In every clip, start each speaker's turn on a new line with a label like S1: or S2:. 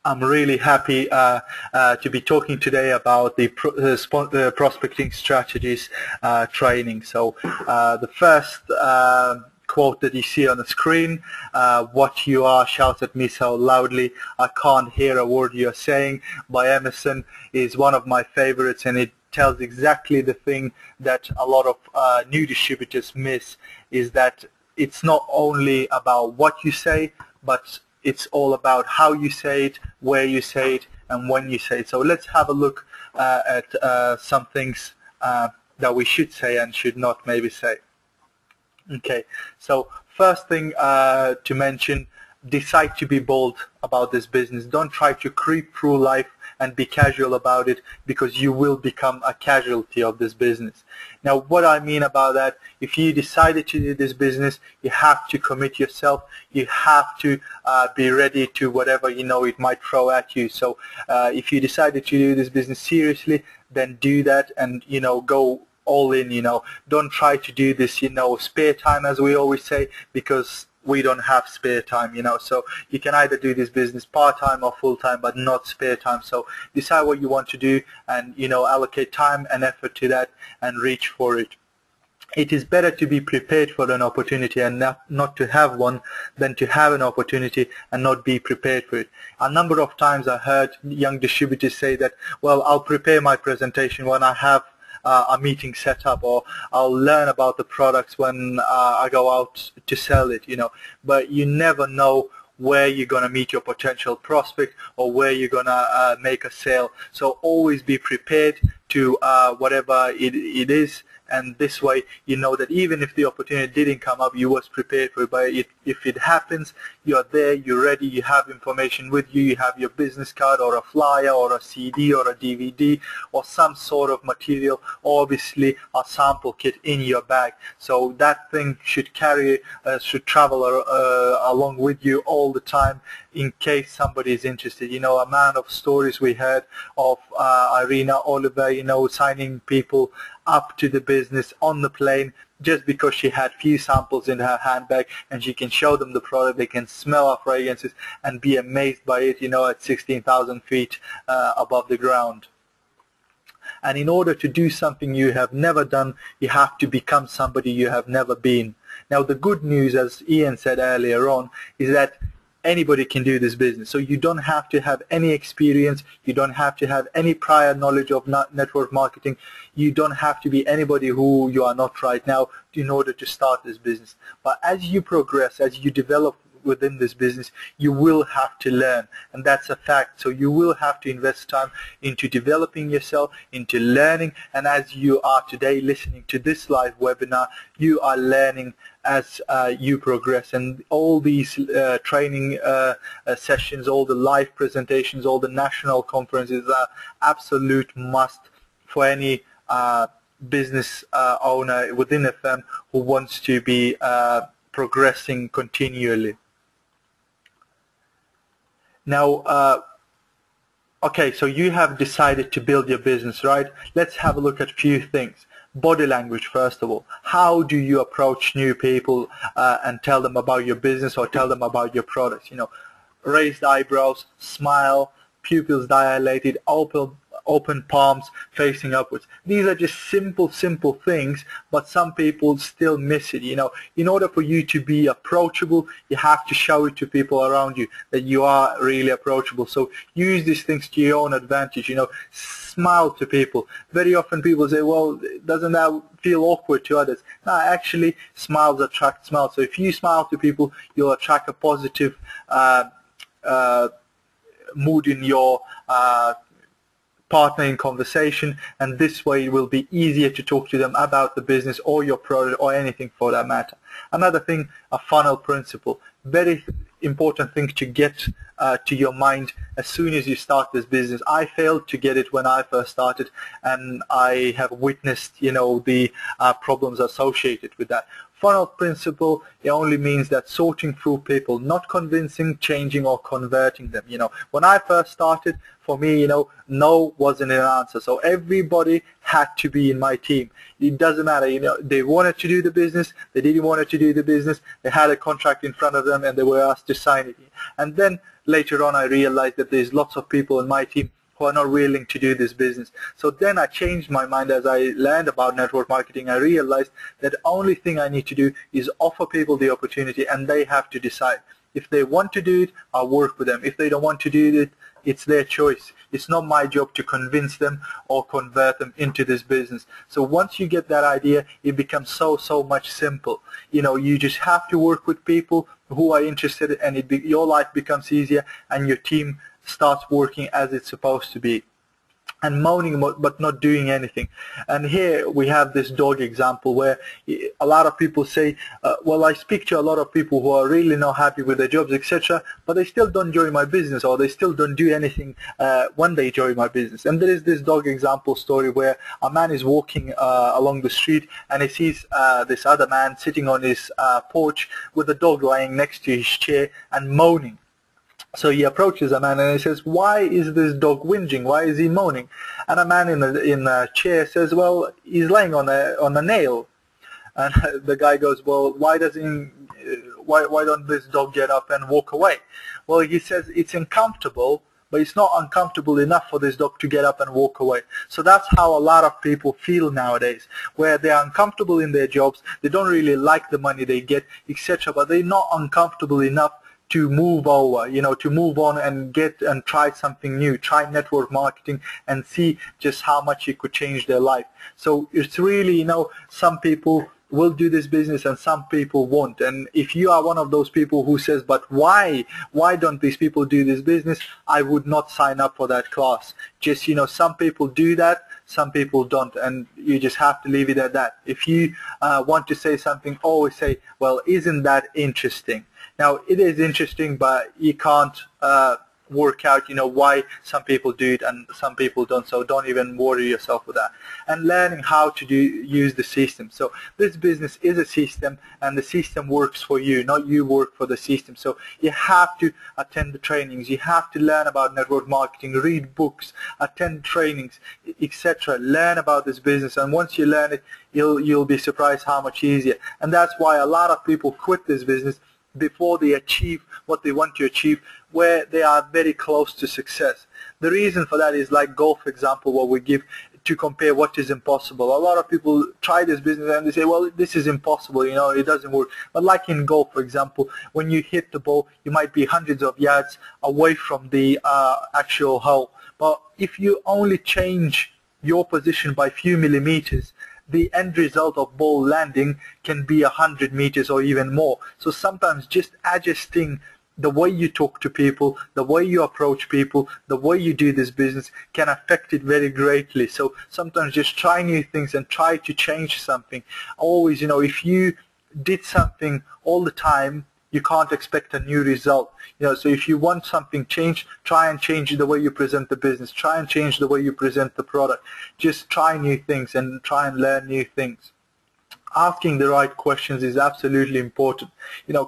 S1: I'm really happy to be talking today about the prospecting strategies training. So the first quote that you see on the screen, "What you are, shout at me so loudly, I can't hear a word you're saying," by Emerson, is one of my favorites, and it tells exactly the thing that a lot of new distributors miss, is that it's not only about what you say, but it's all about how you say it, where you say it, and when you say it. So let's have a look at some things that we should say and should not maybe say. Okay, so first thing to mention, decide to be bold about this business. Don't try to creep through life and be casual about it, because you will become a casualty of this business. Now, what I mean about that, if you decided to do this business, you have to commit yourself. You have to be ready to whatever it might throw at you. So if you decided to do this business seriously, then do that, and go all in. Don't try to do this spare time, as we always say, because we don't have spare time. So you can either do this business part-time or full-time, but not spare time. So decide what you want to do, and allocate time and effort to that and reach for it. It is better to be prepared for an opportunity and not to have one, than to have an opportunity and not be prepared for it. A number of times I heard young distributors say that, well, I'll prepare my presentation when I have a meeting set up, or I'll learn about the products when I go out to sell it, but you never know where you're going to meet your potential prospect or where you're going to make a sale. So always be prepared to whatever it is, and this way you know that even if the opportunity didn't come up, you was prepared for it. But if it happens, you're there, you're ready, you have information with you, you have your business card or a flyer or a CD or a DVD or some sort of material, obviously a sample kit in your bag. So that thing should travel along with you all the time, in case somebody is interested. A amount of stories we heard of Irina Oliver, signing people up to the business on the plane just because she had few samples in her handbag, and she can show them the product, they can smell our fragrances and be amazed by it, at 16,000 feet above the ground. And in order to do something you have never done, you have to become somebody you have never been. Now, the good news, as Ian said earlier on, is that anybody can do this business. So you don't have to have any experience, you don't have to have any prior knowledge of network marketing, you don't have to be anybody who you are not right now in order to start this business. But as you progress, as you develop within this business, you will have to learn, and that's a fact. So you will have to invest time into developing yourself, into learning, and as you are today listening to this live webinar, you are learning as you progress. And all these training sessions, all the live presentations, all the national conferences are absolute must for any business owner within a firm who wants to be progressing continually. Now, okay, so you have decided to build your business, right? Let's have a look at a few things. Body language, first of all. How do you approach new people and tell them about your business or tell them about your products? Raised eyebrows, smile, pupils dilated, open palms facing upwards. These are just simple things, but some people still miss it. In order for you to be approachable, you have to show it to people around you that you are really approachable. So use these things to your own advantage. Smile to people. Very often people say, well, doesn't that feel awkward to others? No, actually, smiles attract smiles. So if you smile to people, you'll attract a positive mood in your partner in conversation, and this way it will be easier to talk to them about the business or your product or anything for that matter. Another thing, a funnel principle. Very important thing to get to your mind as soon as you start this business. I failed to get it when I first started, and I have witnessed the problems associated with that. Funnel principle, it only means that sorting through people, not convincing, changing, or converting them. When I first started, for me, no wasn't an answer. So everybody had to be in my team. It doesn't matter, they wanted to do the business, they didn't want to do the business, they had a contract in front of them and they were asked to sign it. And then later on I realized that there's lots of people in my team who are not willing to do this business. So then I changed my mind as I learned about network marketing. I realized that the only thing I need to do is offer people the opportunity, and they have to decide. If they want to do it, I'll work with them. If they don't want to do it, it's their choice. It's not my job to convince them or convert them into this business. So once you get that idea, it becomes so much simple. You just have to work with people who are interested, and your life becomes easier, and your team starts working as it's supposed to be. And moaning but not doing anything. And here we have this dog example where a lot of people say, well, I speak to a lot of people who are really not happy with their jobs, etc., but they still don't join my business, or they still don't do anything when they join my business. And there is this dog example story where a man is walking along the street, and he sees this other man sitting on his porch with a dog lying next to his chair and moaning. So he approaches a man and he says, why is this dog whinging? Why is he moaning? And a man in a chair says, well, he's laying on a nail. And the guy goes, well, why don't this dog get up and walk away? Well, he says it's uncomfortable, but it's not uncomfortable enough for this dog to get up and walk away. So that's how a lot of people feel nowadays, where they are uncomfortable in their jobs, they don't really like the money they get, etc., but they're not uncomfortable enough to move over, to move on and try something new, try network marketing and see just how much it could change their life. So it's really, some people will do this business and some people won't. And if you are one of those people who says, but why don't these people do this business, I would not sign up for that class. Just, some people do that, some people don't, and you just have to leave it at that. If you want to say something, always say, well, isn't that interesting? Now, it is interesting, but you can't work out, why some people do it and some people don't. So don't even worry yourself with that. And learning how to use the system. So this business is a system, and the system works for you, not you work for the system. So you have to attend the trainings. You have to learn about network marketing, read books, attend trainings, etc. Learn about this business, and once you learn it, you'll be surprised how much easier. And that's why a lot of people quit this business before they achieve what they want to achieve, where they are very close to success. The reason for that is like golf example, what we give to compare what is impossible. A lot of people try this business and they say, well, this is impossible, it doesn't work. But like in golf, for example, when you hit the ball, you might be hundreds of yards away from the actual hole. But if you only change your position by a few millimeters, the end result of ball landing can be 100 meters or even more. So sometimes just adjusting the way you talk to people, the way you approach people, the way you do this business can affect it very greatly. So sometimes just try new things and try to change something. Always, if you did something all the time, you can't expect a new result. So if you want something changed, try and change the way you present the business. Try and change the way you present the product. Just try new things and try and learn new things. Asking the right questions is absolutely important.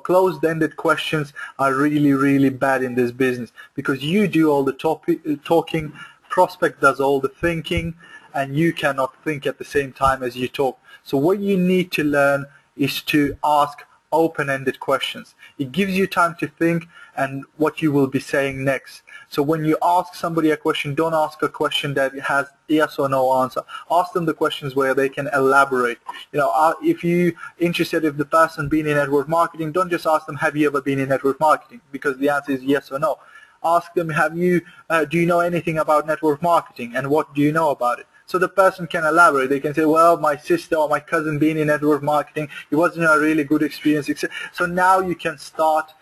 S1: Closed-ended questions are really bad in this business, because you do all the talking, prospect does all the thinking, and you cannot think at the same time as you talk. So what you need to learn is to ask open-ended questions. It gives you time to think and what you will be saying next. So when you ask somebody a question, don't ask a question that has yes or no answer. Ask them the questions where they can elaborate. If you're interested if the person been in network marketing, don't just ask them, have you ever been in network marketing? Because the answer is yes or no. Ask them, do you know anything about network marketing, and what do you know about it? So the person can elaborate. They can say, well, my sister or my cousin been in network marketing, it wasn't a really good experience, etc. So now you can start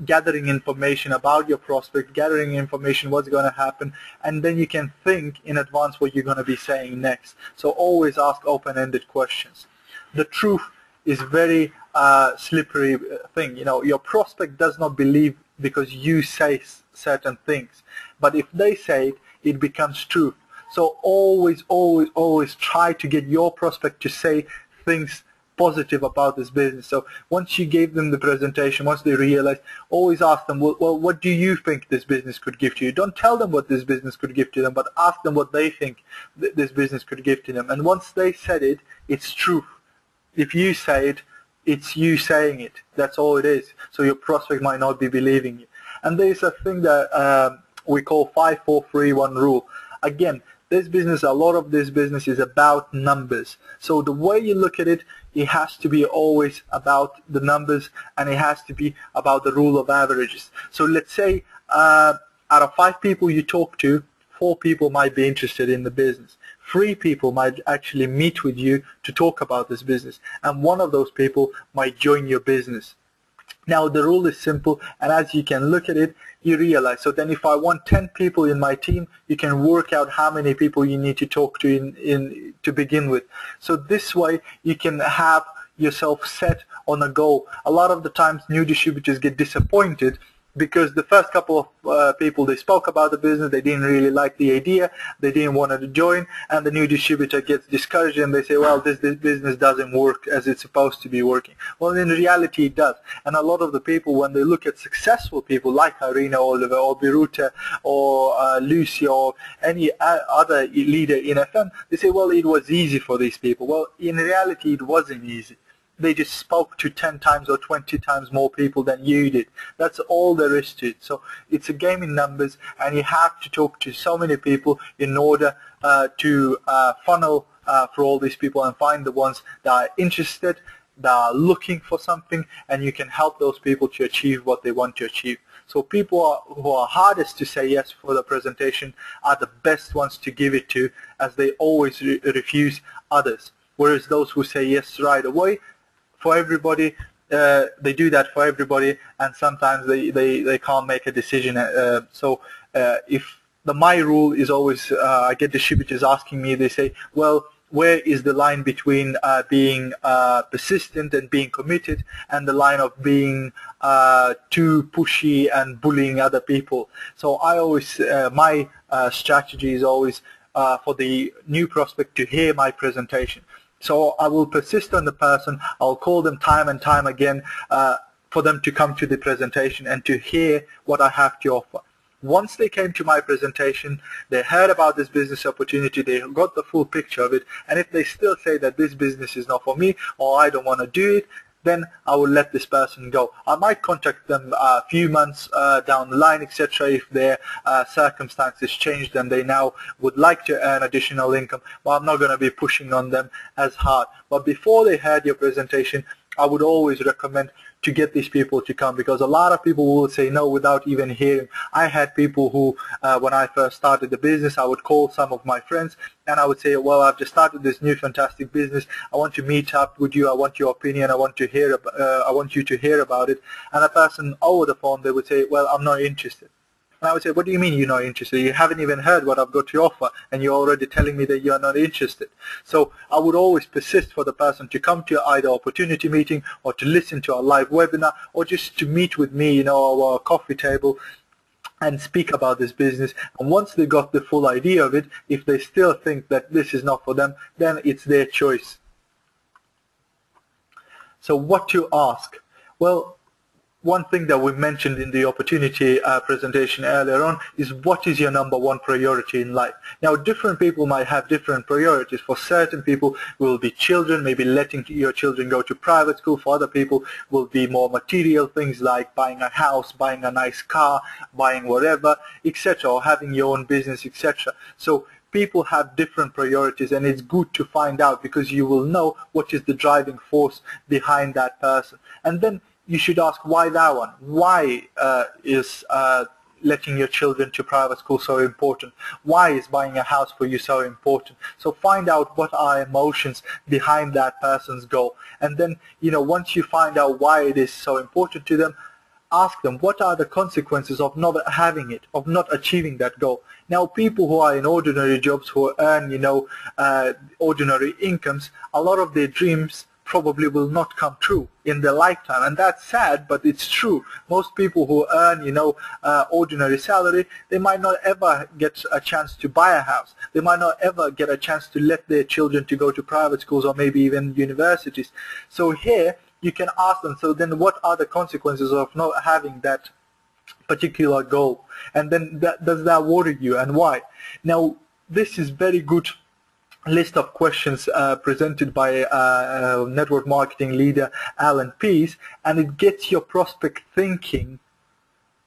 S1: gathering information about your prospect, gathering information what's going to happen, and then you can think in advance what you're going to be saying next. So always ask open-ended questions. The truth is very slippery thing. Your prospect does not believe because you say certain things, but if they say it, it becomes truth. So always try to get your prospect to say things positive about this business. So once you gave them the presentation, once they realize, always ask them, well, what do you think this business could give to you? Don't tell them what this business could give to them, but ask them what they think this business could give to them. And once they said it, it's truth. If you say it, it's you saying it. That's all it is. So your prospect might not be believing you. And there's a thing that we call 5-4-3-1 rule. Again, this business, a lot of this business is about numbers. So the way you look at it, it has to be always about the numbers, and it has to be about the rule of averages. So let's say out of 5 people you talk to, 4 people might be interested in the business. 3 people might actually meet with you to talk about this business, and 1 of those people might join your business. Now the rule is simple, and as you can look at it, you realize, so then if I want 10 people in my team, you can work out how many people you need to talk to to begin with. So this way you can have yourself set on a goal. A lot of the times new distributors get disappointed because the first couple of people they spoke about the business, they didn't really like the idea, they didn't want to join, and the new distributor gets discouraged and they say, well, this business doesn't work as it's supposed to be working. Well, in reality it does. And a lot of the people, when they look at successful people like Irina, Oliver, or Biruta, or Lucy, or any other leader in FM, they say, well, it was easy for these people. Well, in reality it wasn't easy. They just spoke to 10 times or 20 times more people than you did. That's all there is to it. So it's a game in numbers, and you have to talk to so many people in order to funnel for all these people and find the ones that are interested, that are looking for something, and you can help those people to achieve what they want to achieve. So people who are hardest to say yes for the presentation are the best ones to give it to, as they always refuse others. Whereas those who say yes right away, for everybody, they do that for everybody, and sometimes they can't make a decision. If my rule is always, I get distributors asking me, they say, well, where is the line between being persistent and being committed, and the line of being too pushy and bullying other people? So I always, my strategy is always for the new prospect to hear my presentation. So I will persist on the person, I'll call them time and time again for them to come to the presentation and to hear what I have to offer. Once they came to my presentation, they heard about this business opportunity, they got the full picture of it, and if they still say that this business is not for me, or I don't want to do it, then I will let this person go. I might contact them a few months down the line, etc., if their circumstances changed and they now would like to earn additional income. Well, I'm not going to be pushing on them as hard. But before they heard your presentation, I would always recommend to get these people to come, because a lot of people will say no without even hearing. I had people who, when I first started the business, I would call some of my friends and I would say, well, I've just started this new fantastic business. I want to meet up with you. I want your opinion. I want you to hear about it. And a person over the phone, they would say, well, I'm not interested. And I would say, what do you mean you're not interested? You haven't even heard what I've got to offer, and you're already telling me that you're not interested. So I would always persist for the person to come to either opportunity meeting, or to listen to a live webinar, or just to meet with me, over a coffee table and speak about this business. And once they got the full idea of it, if they still think that this is not for them, then it's their choice. So what to ask? Well, one thing that we mentioned in the opportunity presentation earlier on is, what is your #1 priority in life? Now, different people might have different priorities. For certain people will be children, maybe letting your children go to private school. For other people will be more material things like buying a house, buying a nice car, buying whatever, etc., or having your own business, etc. So people have different priorities, and it's good to find out, because you will know what is the driving force behind that person. And then you should ask, why that one? Why is letting your children to private school so important? Why is buying a house for you so important? So find out what are emotions behind that person's goal. And then, once you find out why it is so important to them, ask them, what are the consequences of not having it, of not achieving that goal? Now, people who are in ordinary jobs, who earn, ordinary incomes, a lot of their dreams probably will not come true in their lifetime, and that's sad, but it's true. Most people who earn, ordinary salary, they might not ever get a chance to buy a house. They might not ever get a chance to let their children to go to private schools or maybe even universities. So here you can ask them, so then what are the consequences of not having that particular goal? And then does that worry you, and why? Now, this is very good list of questions presented by network marketing leader Alan Pease, and it gets your prospect thinking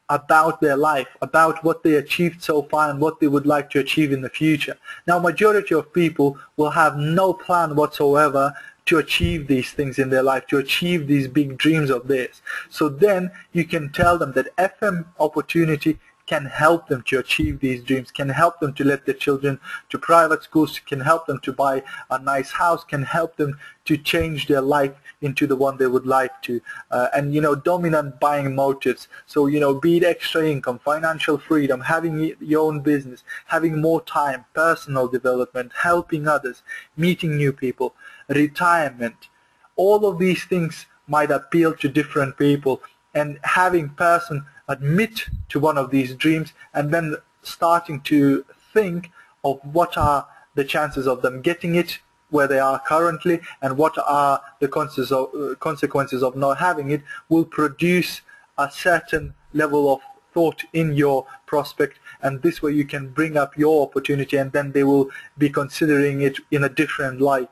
S1: about their life, about what they achieved so far and what they would like to achieve in the future. Now, majority of people will have no plan whatsoever to achieve these things in their life, to achieve these big dreams of theirs. So then you can tell them that FM opportunity can help them to achieve these dreams, can help them to let their children to private schools, can help them to buy a nice house, can help them to change their life into the one they would like to. And, you know, dominant buying motives. So, you know, be it extra income, financial freedom, having your own business, having more time, personal development, helping others, meeting new people, retirement. All of these things might appeal to different people, and having person admit to one of these dreams and then starting to think of what are the chances of them getting it where they are currently and what are the consequences of not having it will produce a certain level of thought in your prospect, and this way you can bring up your opportunity and then they will be considering it in a different light.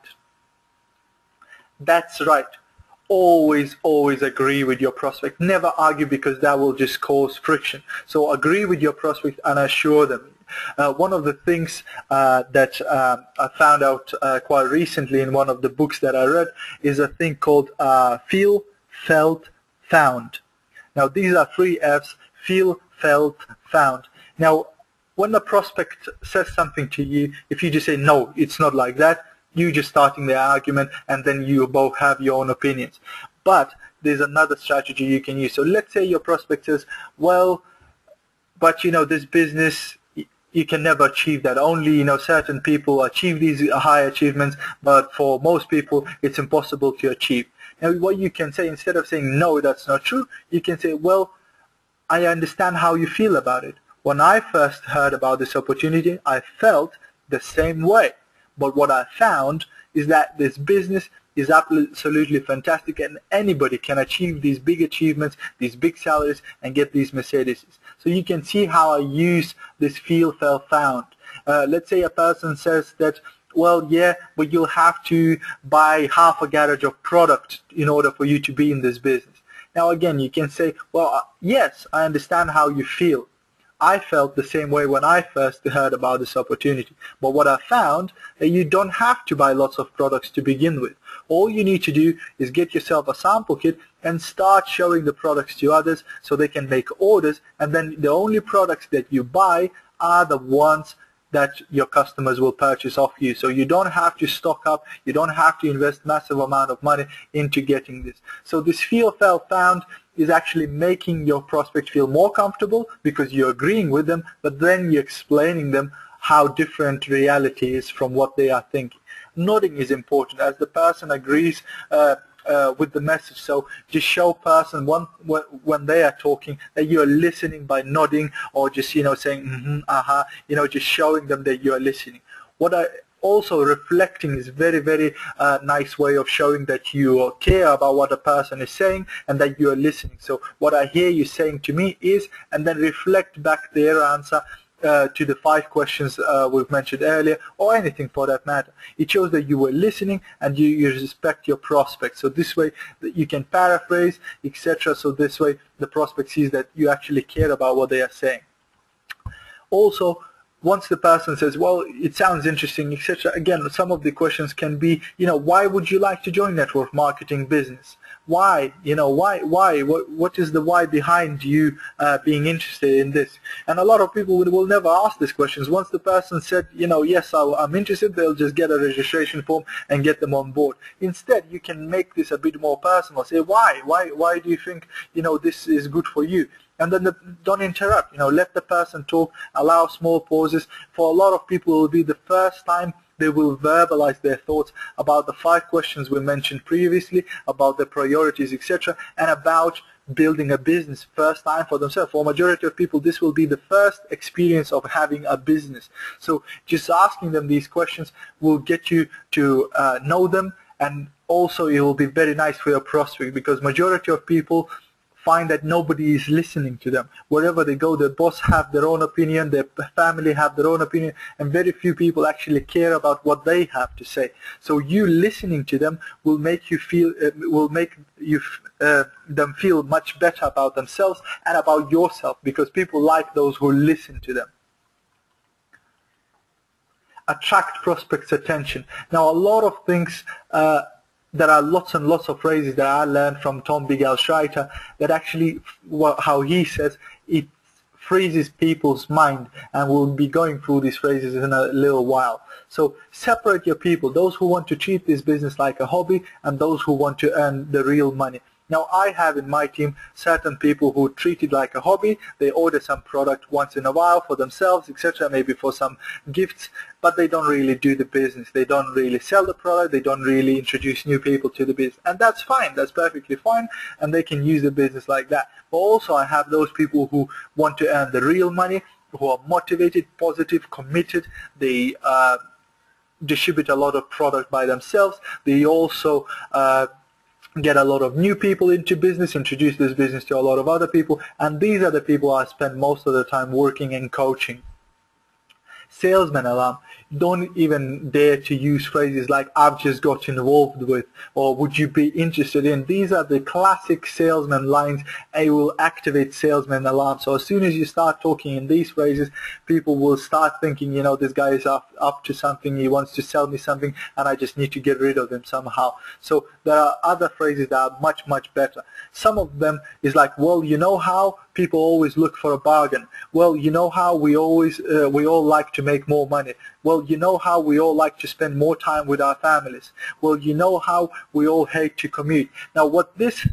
S1: That's right. Always agree with your prospect. Never argue, because that will just cause friction. So agree with your prospect and assure them. One of the things that I found out quite recently in one of the books that I read is a thing called feel, felt, found. Now these are 3 F's: feel, felt, found. Now when the prospect says something to you, if you just say, no, it's not like that, you just starting the argument and then you both have your own opinions. But there's another strategy you can use. So let's say your prospect says, well, but you know, this business, you can never achieve that. Only, you know, certain people achieve these high achievements, but for most people it's impossible to achieve. Now what you can say, instead of saying, no, that's not true, you can say, well, I understand how you feel about it. When I first heard about this opportunity, I felt the same way. But what I found is that this business is absolutely fantastic, and anybody can achieve these big achievements, these big salaries, and get these Mercedeses. So you can see how I use this feel, felt, found. Let's say a person says that, well, yeah, but you'll have to buy half a garage of product in order for you to be in this business. Now again, you can say, well, yes, I understand how you feel. I felt the same way when I first heard about this opportunity. But what I found, that you don't have to buy lots of products to begin with. All you need to do is get yourself a sample kit and start showing the products to others so they can make orders, and then the only products that you buy are the ones that your customers will purchase off you. So you don't have to stock up, you don't have to invest massive amount of money into getting this. So this feel, felt, found is actually making your prospect feel more comfortable because you're agreeing with them, but then you're explaining them how different reality is from what they are thinking. Nodding is important as the person agrees with the message. So just show person when they are talking that you are listening by nodding, or just, you know, saying mm-hmm, you know, just showing them that you are listening. What I also reflecting is very nice way of showing that you care about what a person is saying and that you are listening. So what I hear you saying to me is, and then reflect back their answer to the 5 questions we've mentioned earlier, or anything for that matter. It shows that you were listening and you respect your prospect. So this way you can paraphrase, etc. So this way the prospect sees that you actually care about what they are saying. Also, once the person says, well, it sounds interesting, etc., again, some of the questions can be, you know, why would you like to join network marketing business? Why? You know, why? What is the why behind you being interested in this? And a lot of people will never ask these questions. Once the person said, you know, yes, I'm interested, they'll just get a registration form and get them on board. Instead, you can make this a bit more personal. Say, why? Why do you think, you know, this is good for you? And then don't interrupt, you know, let the person talk, allow small pauses. For a lot of people, it will be the first time they will verbalize their thoughts about the 5 questions we mentioned previously, about their priorities, etc., and about building a business first time for themselves. For a majority of people, this will be the first experience of having a business. So just asking them these questions will get you to know them, and also it will be very nice for your prospect, because majority of people find that nobody is listening to them. Wherever they go, their boss have their own opinion, their family have their own opinion, and very few people actually care about what they have to say. So you listening to them will make you feel, them feel much better about themselves and about yourself, because people like those who listen to them. Attract prospects' attention. Now, a lot of things, there are lots and lots of phrases that I learned from Tom Bigel-Schreiter that actually, how he says, it freezes people's mind, and we'll be going through these phrases in a little while. So separate your people, those who want to treat this business like a hobby and those who want to earn the real money. Now, I have in my team certain people who treat it like a hobby. They order some product once in a while for themselves, etc., maybe for some gifts, but they don't really do the business. They don't really sell the product. They don't really introduce new people to the business. And that's fine. That's perfectly fine, and they can use the business like that. But also I have those people who want to earn the real money, who are motivated, positive, committed. They distribute a lot of product by themselves. They also get a lot of new people into business, introduce this business to a lot of other people, and these are the people I spend most of the time working and coaching. Salesman alarm. Don't even dare to use phrases like "I've just got involved with" or "would you be interested in." These are the classic salesman lines, and it will activate salesman alarm. So as soon as you start talking in these phrases, people will start thinking, you know, this guy is up to something, he wants to sell me something, and I just need to get rid of him somehow. So there are other phrases that are much, much better. Some of them is like, well, you know how people always look for a bargain. Well, you know how we all like to make more money. Well, you know how we all like to spend more time with our families. Well, you know how we all hate to commute. Now, what this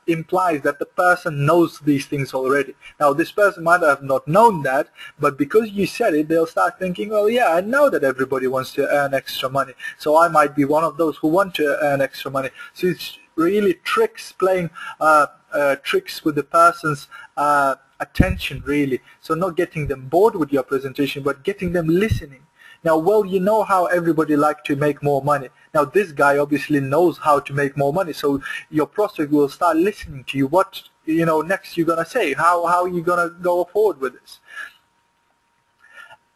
S1: implies that the person knows these things already. Now, this person might have not known that, but because you said it, they'll start thinking, well, yeah, I know that everybody wants to earn extra money, so I might be one of those who want to earn extra money. So it's really playing tricks with the person's attention, really. So not getting them bored with your presentation, but getting them listening. Now, well, you know how everybody likes to make more money. Now, this guy obviously knows how to make more money, so your prospect will start listening to you. What, you know, next you're going to say? How are you going to go forward with this?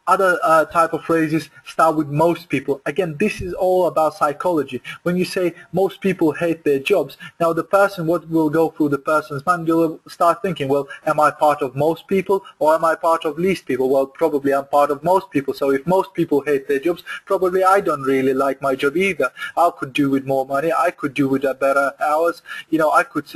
S1: Other type of phrases start with most people. Again, this is all about psychology. When you say most people hate their jobs, now the person, what will go through the person's mind, you'll start thinking, well, am I part of most people or am I part of least people? Well, probably I'm part of most people. So if most people hate their jobs, probably I don't really like my job either. I could do with more money. I could do with better hours. You know, I could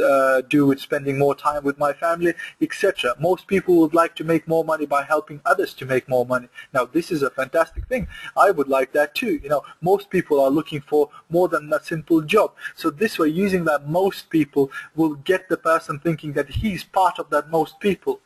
S1: do with spending more time with my family, etc. Most people would like to make more money by helping others to make more money. Now, this is a fantastic thing. I would like that too. You know, most people are looking for more than a simple job. So this way, using that most people will get the person thinking that he's part of that most people.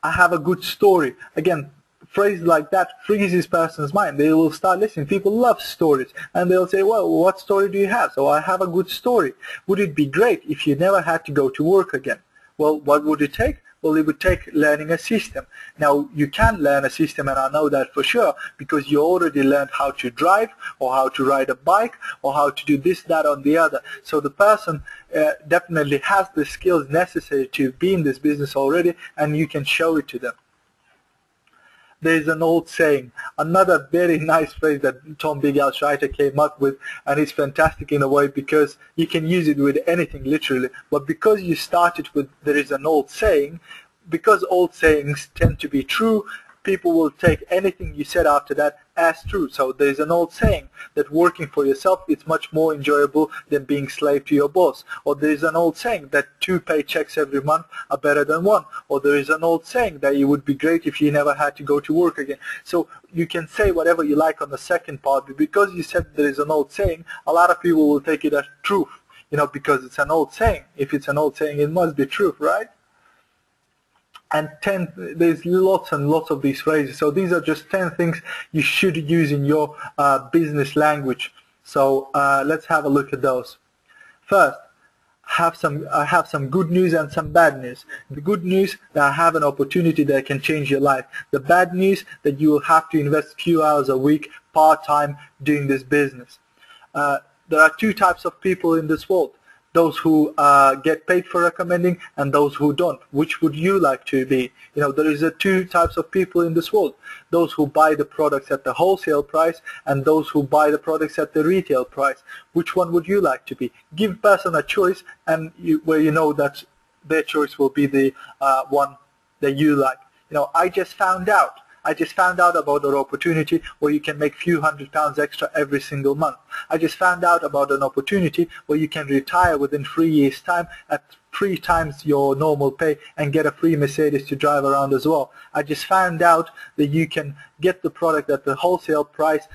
S1: I have a good story. Again, phrase like that freezes person's mind. They will start listening. People love stories, and they'll say, well, what story do you have? So I have a good story. Would it be great if you never had to go to work again? Well, what would it take? Well, it would take learning a system. Now, you can learn a system, and I know that for sure, because you already learned how to drive, or how to ride a bike, or how to do this, that, or the other. So the person definitely has the skills necessary to be in this business already, and you can show it to them. There's an old saying, another very nice phrase that Tom Bigel-Schreiter came up with, and it's fantastic in a way because you can use it with anything literally, but because you started with there is an old saying, because old sayings tend to be true, people will take anything you said after that as true. So there's an old saying that working for yourself is much more enjoyable than being slave to your boss. Or there's an old saying that 2 paychecks every month are better than 1. Or there is an old saying that it would be great if you never had to go to work again. So you can say whatever you like on the second part, but because you said there is an old saying, a lot of people will take it as truth, you know, because it's an old saying. If it's an old saying, it must be truth, right? And there's lots and lots of these phrases. So these are just 10 things you should use in your business language. So let's have a look at those. First, I have some good news and some bad news. The good news, that I have an opportunity that can change your life. The bad news, that you will have to invest a few hours a week part-time doing this business. There are 2 types of people in this world. those who get paid for recommending and those who don't. Which would you like to be? There is two types of people in this world: those who buy the products at the wholesale price and those who buy the products at the retail price. Which one would you like to be? Give person a choice, and where you know that their choice will be the one that you like. I just found out about an opportunity where you can make few £100 extra every single month. I just found out about an opportunity where you can retire within 3 years' time at 3 times your normal pay and get a free Mercedes to drive around as well. I just found out that you can get the product at the wholesale price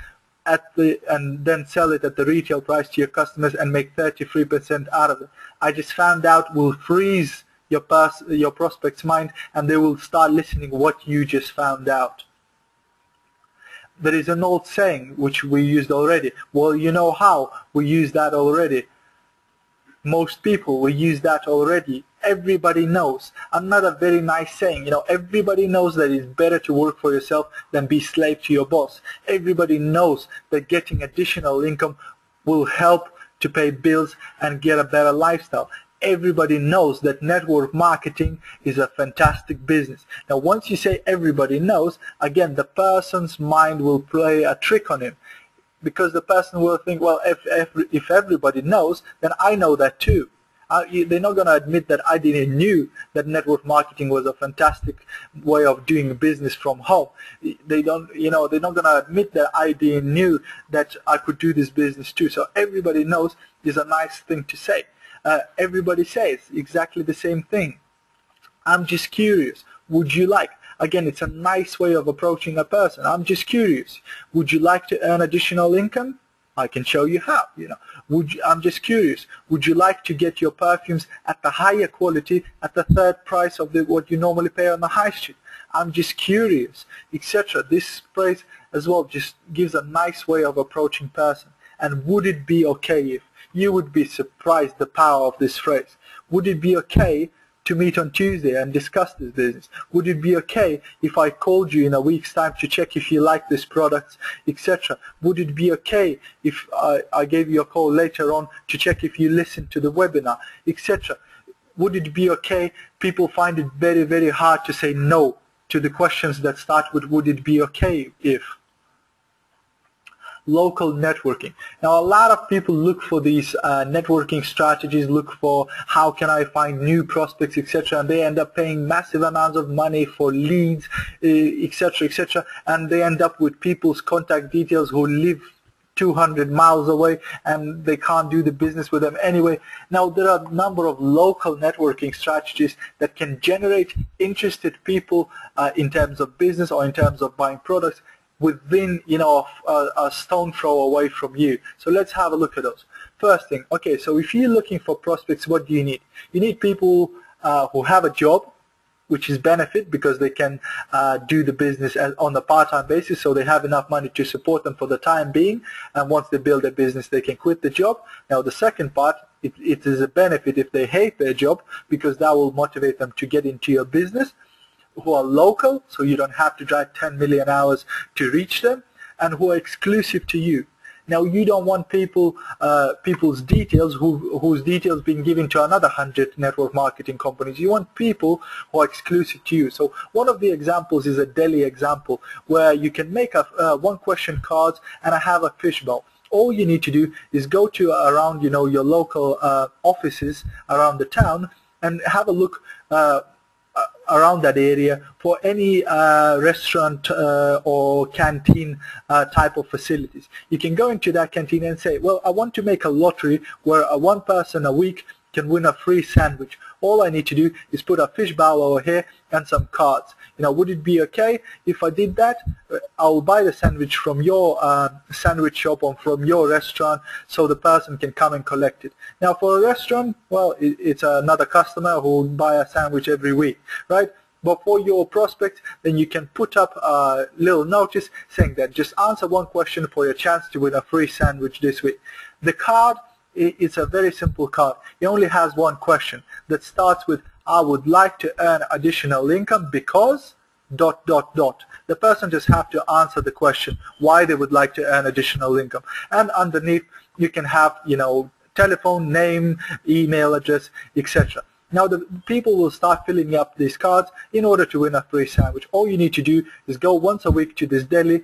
S1: and then sell it at the retail price to your customers and make 33% out of it. I just found out will freeze your prospect's mind, and they will start listening what you just found out. There is an old saying which we used already. Well, you know how? We use that already. Most people will use that already. Everybody knows. Another very nice saying, everybody knows that it's better to work for yourself than be slave to your boss. Everybody knows that getting additional income will help to pay bills and get a better lifestyle. Everybody knows that network marketing is a fantastic business. Now, once you say everybody knows, again, the person's mind will play a trick on him, because the person will think, well, if everybody knows, then I know that too. They're not going to admit that I didn't knew that network marketing was a fantastic way of doing business from home. They're not going to admit that I didn't knew that I could do this business too. So everybody knows is a nice thing to say. Everybody says exactly the same thing. I'm just curious. Would you like? Again, it's a nice way of approaching a person. I'm just curious. Would you like to earn additional income? I can show you how. I'm just curious. Would you like to get your perfumes at the higher quality at the third price of what you normally pay on the high street? I'm just curious, etc. This phrase as well just gives a nice way of approaching person. And would it be okay if you would be surprised the power of this phrase? Would it be okay to meet on Tuesday and discuss this business? Would it be okay if I called you in a week's time to check if you like this product, etc.? Would it be okay if I gave you a call later on to check if you listened to the webinar, etc.? Would it be okay? People find it very, very hard to say no to the questions that start with would it be okay if. Local networking. Now, a lot of people look for these networking strategies, look for how can I find new prospects, etc., and they end up paying massive amounts of money for leads, etc., etc., and they end up with people's contact details who live 200 miles away, and they can't do the business with them anyway. Now, there are a number of local networking strategies that can generate interested people in terms of business or in terms of buying products within a stone throw away from you. So let's have a look at those. First thing, okay, so if you're looking for prospects, what do you need? You need people who have a job, which is benefit because they can do the business on a part-time basis, so they have enough money to support them for the time being, and once they build a business they can quit the job. Now the second part, it is a benefit if they hate their job, because that will motivate them to get into your business, who are local, so you don't have to drive 10 million hours to reach them, and who are exclusive to you. Now, you don't want people's details whose details being given to another 100 network marketing companies. You want people who are exclusive to you. So one of the examples is a Delhi example, where you can make a one-question cards and I have a fishbowl. All you need to do is go to around your local offices around the town and have a look around that area for any restaurant or canteen type of facilities. You can go into that canteen and say, well, I want to make a lottery where one person a week can win a free sandwich. All I need to do is put a fish bowl over here and some cards. Would it be okay if I did that? I'll buy the sandwich from your sandwich shop or from your restaurant, so the person can come and collect it. Now, for a restaurant, well, it's another customer who will buy a sandwich every week, right? But for your prospect, then you can put up a little notice saying that just answer one question for your chance to win a free sandwich this week. The card, it's a very simple card. It only has one question that starts with, I would like to earn additional income because ... The person just have to answer the question why they would like to earn additional income. And underneath you can have telephone, name, email address, etc. Now the people will start filling up these cards in order to win a free sandwich. All you need to do is go once a week to this deli,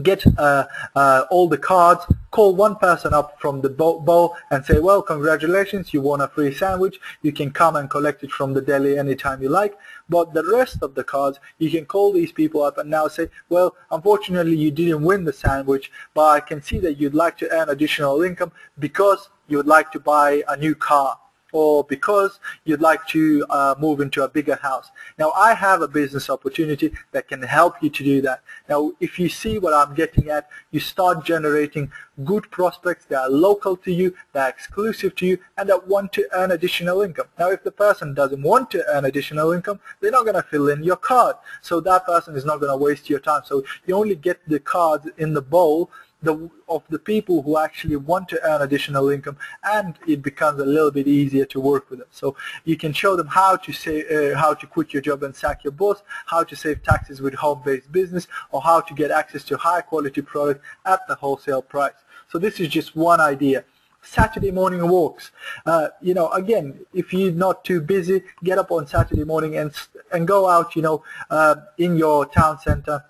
S1: get all the cards, call one person up from the bowl and say, well, congratulations, you won a free sandwich. You can come and collect it from the deli anytime you like. But the rest of the cards, you can call these people up and now say, well, unfortunately you didn't win the sandwich, but I can see that you'd like to earn additional income because you would like to buy a new car, or because you'd like to move into a bigger house. Now I have a business opportunity that can help you to do that. Now if you see what I'm getting at, you start generating good prospects that are local to you, that are exclusive to you, and that want to earn additional income. Now if the person doesn't want to earn additional income, they're not going to fill in your card. So that person is not going to waste your time. So you only get the cards in the bowl of the people who actually want to earn additional income, and it becomes a little bit easier to work with them. So you can show them how to quit your job and sack your boss, how to save taxes with home-based business, or how to get access to high-quality product at the wholesale price. So this is just one idea. Saturday morning walks. Again, if you're not too busy, get up on Saturday morning and go out, in your town center,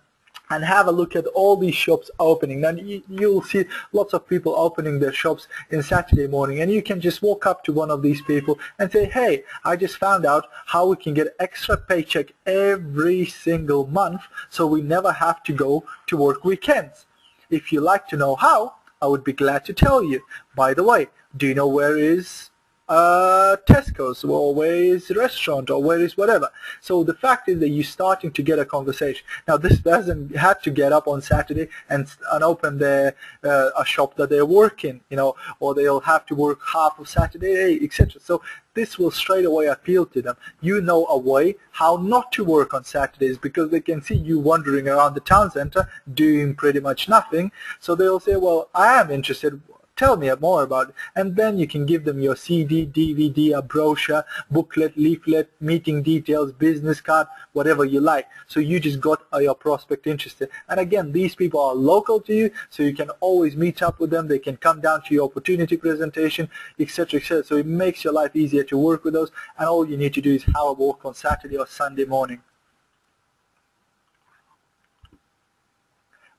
S1: and have a look at all these shops opening. Now you'll see lots of people opening their shops in Saturday morning, and you can just walk up to one of these people and say, hey, I just found out how we can get extra paycheck every single month so we never have to go to work weekends. If you like to know how, I would be glad to tell you. By the way, do you know where is Tesco's, or where is the restaurant, or where is whatever? So the fact is that you're starting to get a conversation. Now this person had to get up on Saturday and open a shop that they're working, or they'll have to work half of Saturday, etc. So this will straight away appeal to them. You know a way how not to work on Saturdays, because they can see you wandering around the town center doing pretty much nothing. So they'll say, well, I am interested. Tell me more about it. And then you can give them your CD, DVD, a brochure, booklet, leaflet, meeting details, business card, whatever you like. So you just got your prospect interested. And again, these people are local to you, so you can always meet up with them. They can come down to your opportunity presentation, etc., etc. So it makes your life easier to work with those. And all you need to do is have a walk on Saturday or Sunday morning.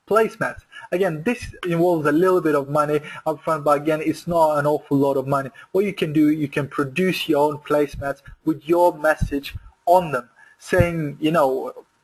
S1: Placemats. Again, this involves a little bit of money up front, but again, it's not an awful lot of money. What you can do, you can produce your own placemats with your message on them, saying,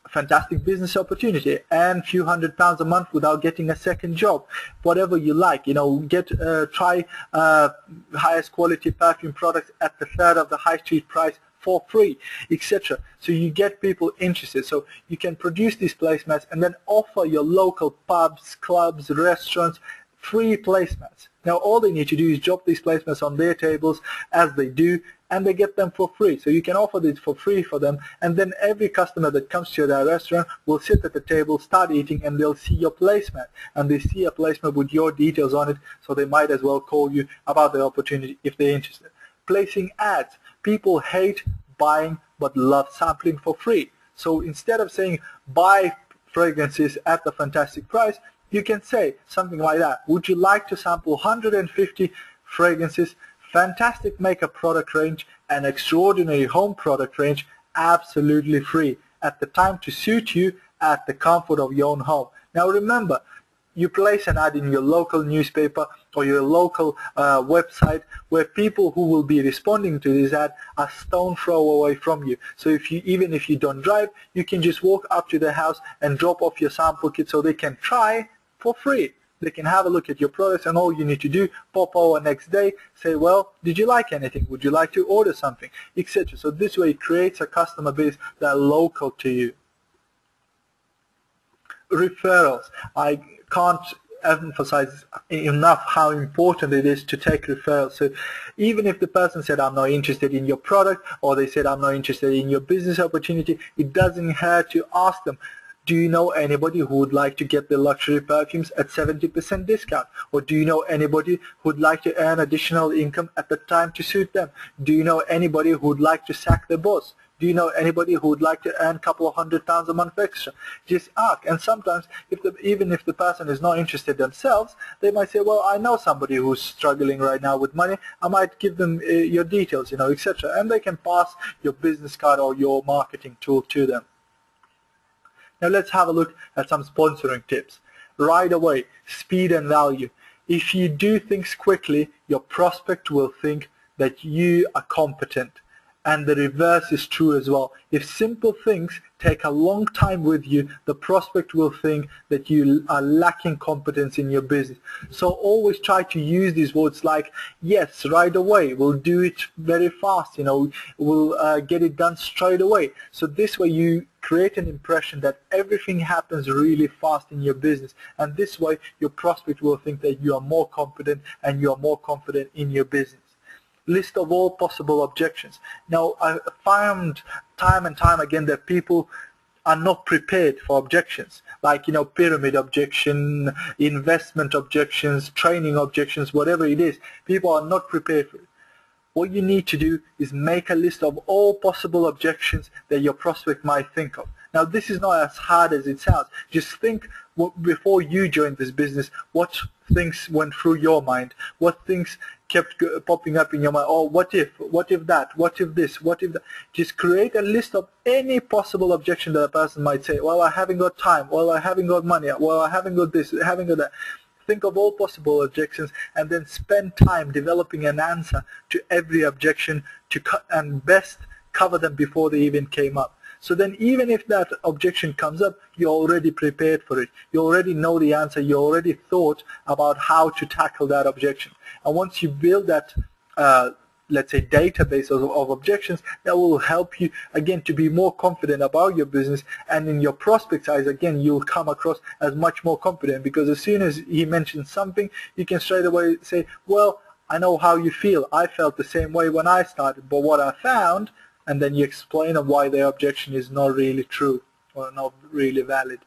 S1: fantastic business opportunity and few £100 a month without getting a second job, whatever you like. Try highest quality perfume products at the third of the high street price for free, etc. So you get people interested. So you can produce these placemats and then offer your local pubs, clubs, restaurants free placemats. Now all they need to do is drop these placemats on their tables as they do, and they get them for free. So you can offer this for free for them, and then every customer that comes to their restaurant will sit at the table, start eating, and they'll see your placemat, and they see a placement with your details on it, so they might as well call you about the opportunity if they're interested. Placing ads. People hate buying but love sampling for free. So instead of saying buy fragrances at the fantastic price, you can say something like that. Would you like to sample 150 fragrances, fantastic makeup product range, and extraordinary home product range absolutely free at the time to suit you at the comfort of your own home? Now remember, you place an ad in your local newspaper or your local website where people who will be responding to this ad are stone throw away from you. So even if you don't drive, you can just walk up to their house and drop off your sample kit so they can try for free. They can have a look at your products, and all you need to do, pop over next day, say, well, did you like anything? Would you like to order something? Etc. So this way it creates a customer base that are local to you. Referrals. I can't emphasize enough how important it is to take referrals. So even if the person said, I'm not interested in your product, or they said, I'm not interested in your business opportunity, it doesn't hurt to ask them, do you know anybody who would like to get the luxury perfumes at 70% discount? Or do you know anybody who would like to earn additional income at the time to suit them? Do you know anybody who would like to sack the boss? Do you know anybody who would like to earn a couple of £100 a month extra? Just ask. And sometimes, even if the person is not interested themselves, they might say, well, I know somebody who's struggling right now with money. I might give them your details, etc. And they can pass your business card or your marketing tool to them. Now let's have a look at some sponsoring tips. Right away, speed and value. If you do things quickly, your prospect will think that you are competent. And the reverse is true as well. If simple things take a long time with you, the prospect will think that you are lacking competence in your business. So always try to use these words like, yes, right away, we'll do it very fast, we'll get it done straight away. So this way you create an impression that everything happens really fast in your business, and this way your prospect will think that you are more competent and you are more confident in your business. List of all possible objections. Now, I found time and time again that people are not prepared for objections, like, pyramid objection, investment objections, training objections, whatever it is. People are not prepared for it. What you need to do is make a list of all possible objections that your prospect might think of. Now, this is not as hard as it sounds. Just think before you joined this business, what things went through your mind, what things kept popping up in your mind. Oh, what if that, what if this, what if that. Just create a list of any possible objection that a person might say. Well, I haven't got time. Well, I haven't got money. Well, I haven't got this, I haven't got that. Think of all possible objections and then spend time developing an answer to every objection and best cover them before they even came up. So then even if that objection comes up, you're already prepared for it. You already know the answer. You already thought about how to tackle that objection. And once you build that, let's say, database of objections, that will help you, again, to be more confident about your business. And in your prospect's eyes, again, you'll come across as much more confident, because as soon as he mentions something, you can straight away say, well, I know how you feel. I felt the same way when I started, but what I found, and then you explain why their objection is not really true or not really valid.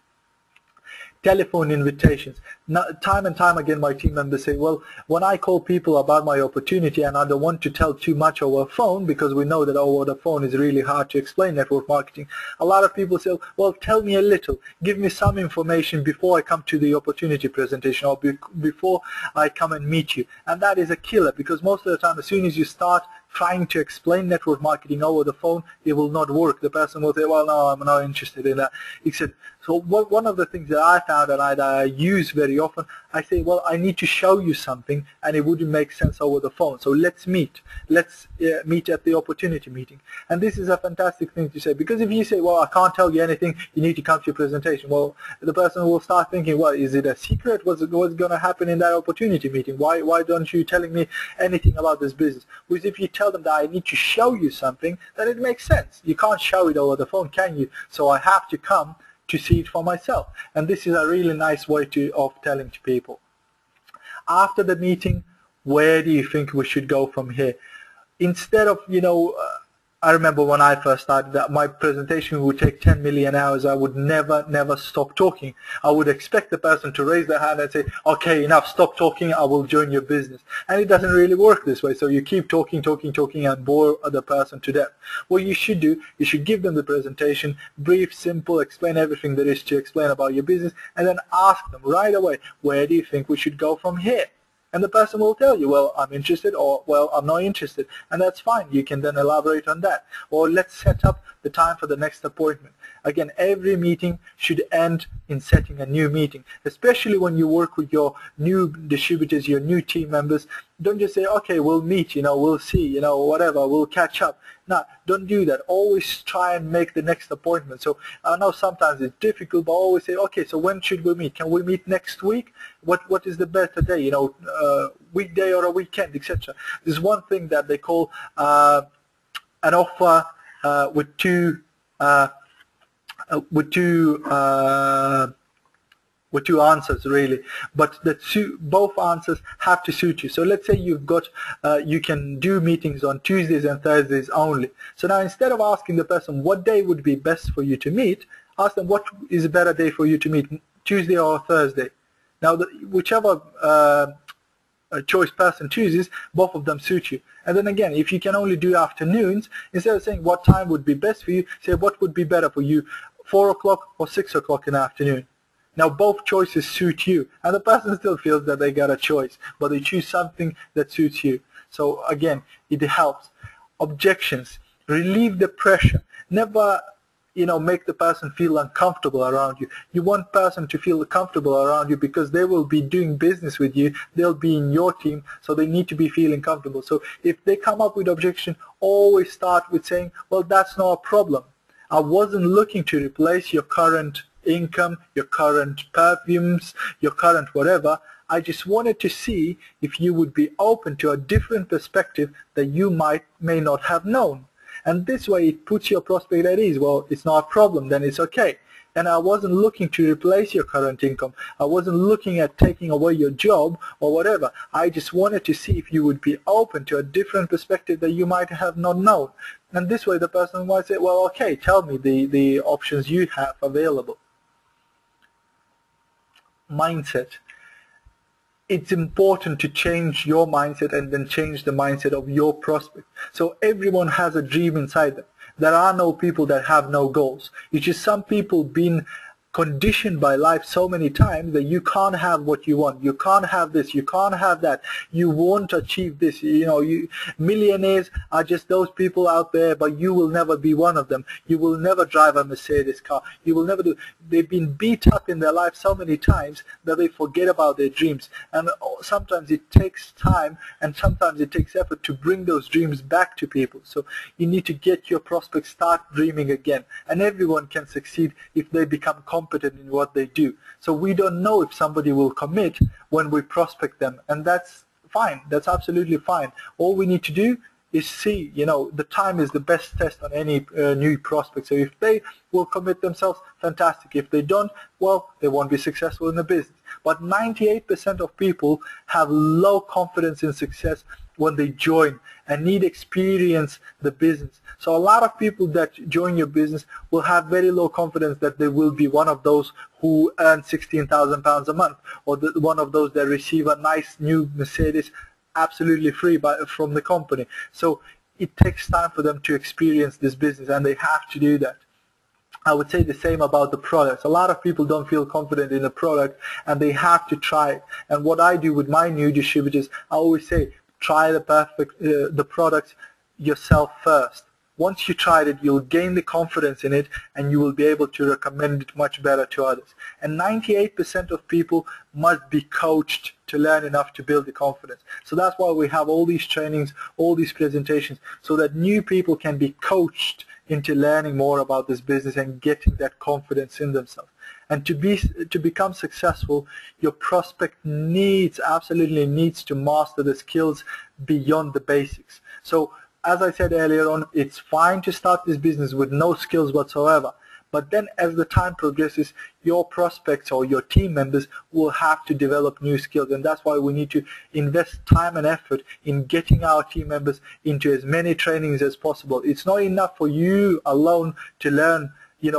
S1: Telephone invitations. Now, time and time again, my team members say, well, when I call people about my opportunity and I don't want to tell too much over phone, because we know that over the phone is really hard to explain network marketing, a lot of people say, well, tell me a little, give me some information before I come to the opportunity presentation or before I come and meet you. And that is a killer, because most of the time, as soon as you start trying to explain network marketing over the phone, it will not work. The person will say, well, no, I'm not interested in that. So one of the things that I found and I use very often, I say, well, I need to show you something and it wouldn't make sense over the phone. So let's meet. Let's meet at the opportunity meeting. And this is a fantastic thing to say, because if you say, well, I can't tell you anything, you need to come to your presentation, well, the person will start thinking, well, is it a secret? What's going to happen in that opportunity meeting? Why don't you telling me anything about this business? Because if you tell them that I need to show you something, then it makes sense. You can't show it over the phone, can you? So I have to come to see it for myself. And this is a really nice way of telling to people. After the meeting, where do you think we should go from here? Instead of, I remember when I first started that my presentation would take 10 million hours. I would never stop talking. I would expect the person to raise their hand and say, okay, enough, stop talking, I will join your business. And it doesn't really work this way. So you keep talking and bore the person to death. What you should do, you should give them the presentation, brief, simple, explain everything there is to explain about your business, and then ask them right away, where do you think we should go from here? And the person will tell you, well, I'm interested, or, well, I'm not interested. And that's fine. You can then elaborate on that. Or let's set up the time for the next appointment. Again, every meeting should end in setting a new meeting, especially when you work with your new distributors, your new team members. Don't just say, okay, we'll meet, we'll see, whatever, we'll catch up. No, don't do that. Always try and make the next appointment. So I know sometimes it's difficult, but always say, okay, so when should we meet? Can we meet next week? What is the better day? Weekday or a weekend, etc. There's one thing that they call an offer with two answers, really, but both answers have to suit you. So let's say you've got you can do meetings on Tuesdays and Thursdays only. So now, instead of asking the person what day would be best for you to meet, ask them what is a better day for you to meet, Tuesday or Thursday. Now, whichever choice person chooses, both of them suit you. And then again, if you can only do afternoons, instead of saying what time would be best for you, say what would be better for you, 4 o'clock or 6 o'clock in the afternoon. Now both choices suit you, and the person still feels that they got a choice, but they choose something that suits you. So again, it helps. Objections. Relieve the pressure. Never make the person feel uncomfortable around you. You want person to feel comfortable around you because they will be doing business with you. They'll be in your team, so they need to be feeling comfortable. So if they come up with objection, always start with saying, well, that's not a problem. I wasn't looking to replace your current income, your current perfumes, your current whatever. I just wanted to see if you would be open to a different perspective that you may not have known. And this way it puts your prospect at ease. Well, it's not a problem, then it's okay. And I wasn't looking to replace your current income. I wasn't looking at taking away your job or whatever. I just wanted to see if you would be open to a different perspective that you might have not known. And this way the person might say, well, okay, tell me the options you have available. Mindset. It's important to change your mindset and then change the mindset of your prospect. So everyone has a dream inside them. There are no people that have no goals. It's just some people been conditioned by life so many times that you can't have what you want. You can't have this. You can't have that. You won't achieve this. Millionaires are just those people out there, but you will never be one of them. You will never drive a Mercedes car. You will never do. They've been beat up in their life so many times that they forget about their dreams. And sometimes it takes time and sometimes it takes effort to bring those dreams back to people. So you need to get your prospects start dreaming again. And everyone can succeed if they become competent in what they do. So we don't know if somebody will commit when we prospect them, and that's fine. That's absolutely fine. All we need to do is see, the time is the best test on any new prospect. So if they will commit themselves, fantastic. If they don't, well, they won't be successful in the business. But 98% of people have low confidence in success when they join and need experience the business. So a lot of people that join your business will have very low confidence that they will be one of those who earn £16,000 a month, or one of those that receive a nice new Mercedes absolutely free from the company. So it takes time for them to experience this business, and they have to do that. I would say the same about the products. A lot of people don't feel confident in the product, and they have to try it. And what I do with my new distributors, I always say, try the products yourself first. Once you tried it, you'll gain the confidence in it, and you will be able to recommend it much better to others. And 98% of people must be coached to learn enough to build the confidence. So that's why we have all these trainings, all these presentations, so that new people can be coached into learning more about this business and getting that confidence in themselves. And to become successful, your prospect absolutely needs to master the skills beyond the basics. So as I said earlier on, it's fine to start this business with no skills whatsoever. But then as the time progresses, your prospects or your team members will have to develop new skills. And that's why we need to invest time and effort in getting our team members into as many trainings as possible. It's not enough for you alone to learn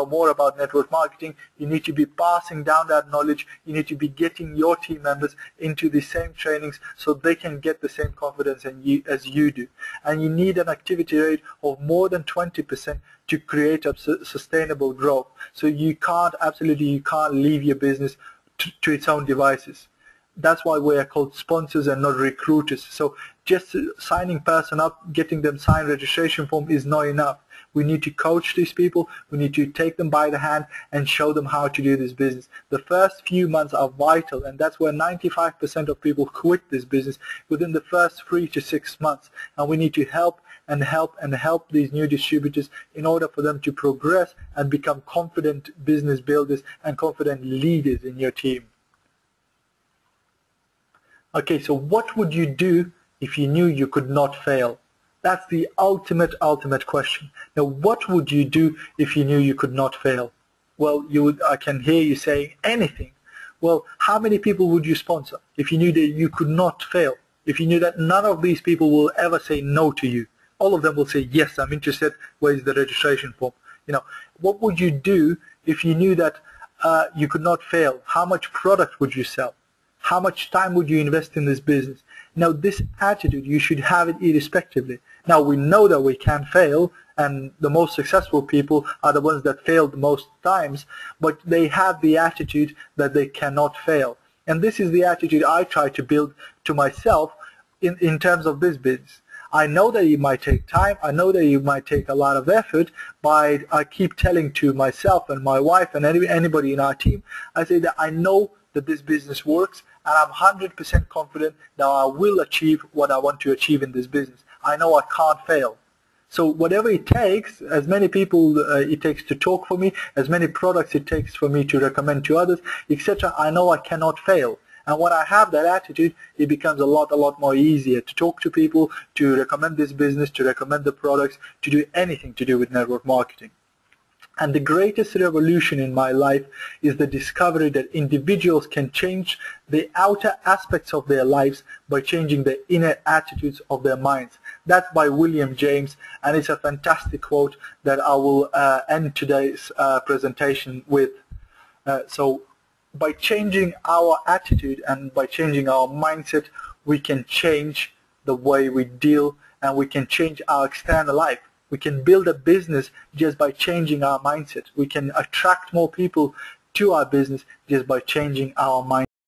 S1: more about network marketing. You need to be passing down that knowledge. You need to be getting your team members into the same trainings so they can get the same confidence as you do. And you need an activity rate of more than 20% to create a sustainable growth. So you can't leave your business to its own devices. That's why we are called sponsors and not recruiters. So just signing person up, getting them signed registration form is not enough. We need to coach these people. We need to take them by the hand and show them how to do this business. The first few months are vital, and that's where 95% of people quit this business within the first 3 to 6 months. And we need to help these new distributors in order for them to progress and become confident business builders and confident leaders in your team. Okay, so what would you do if you knew you could not fail? That's the ultimate question. Now, what would you do if you knew you could not fail? Well, I can hear you saying anything. Well, how many people would you sponsor if you knew that you could not fail? If you knew that none of these people will ever say no to you? All of them will say, yes, I'm interested. Where's the registration form? What would you do if you knew that you could not fail? How much product would you sell? How much time would you invest in this business? Now, this attitude, you should have it irrespectively. Now, we know that we can fail, and the most successful people are the ones that fail the most times, but they have the attitude that they cannot fail. And this is the attitude I try to build to myself in terms of this business. I know that it might take time, I know that it might take a lot of effort, but I keep telling to myself and my wife and anybody in our team, I say that I know that this business works, and I'm 100% confident that I will achieve what I want to achieve in this business. I know I can't fail. So whatever it takes, as many people it takes to talk for me, as many products it takes for me to recommend to others, etc., I know I cannot fail. And when I have that attitude, it becomes a lot more easier to talk to people, to recommend this business, to recommend the products, to do anything to do with network marketing. And the greatest revolution in my life is the discovery that individuals can change the outer aspects of their lives by changing the inner attitudes of their minds. That's by William James, and it's a fantastic quote that I will end today's presentation with. So by changing our attitude and by changing our mindset, we can change the way we deal, and we can change our external life. We can build a business just by changing our mindset. We can attract more people to our business just by changing our mindset.